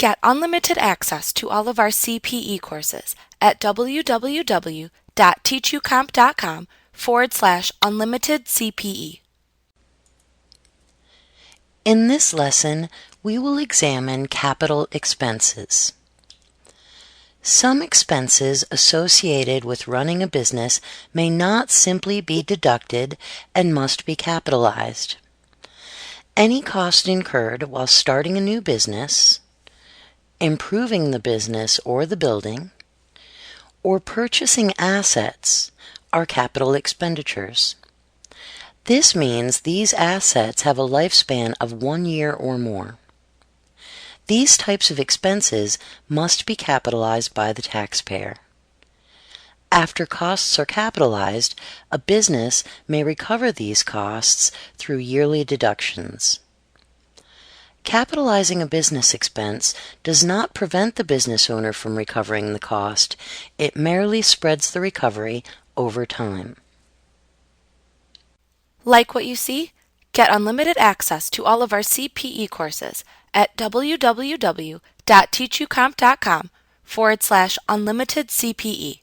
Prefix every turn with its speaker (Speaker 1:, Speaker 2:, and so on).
Speaker 1: Get unlimited access to all of our CPE courses at www.teachucomp.com/unlimited CPE.
Speaker 2: In this lesson, we will examine capital expenses. Some expenses associated with running a business may not simply be deducted and must be capitalized. Any cost incurred while starting a new business, improving the business or the building, or purchasing assets are capital expenditures. This means these assets have a lifespan of 1 year or more. These types of expenses must be capitalized by the taxpayer. After costs are capitalized, a business may recover these costs through yearly deductions. Capitalizing a business expense does not prevent the business owner from recovering the cost. It merely spreads the recovery over time.
Speaker 1: Like what you see? Get unlimited access to all of our CPE courses at www.teachucomp.com/unlimited CPE.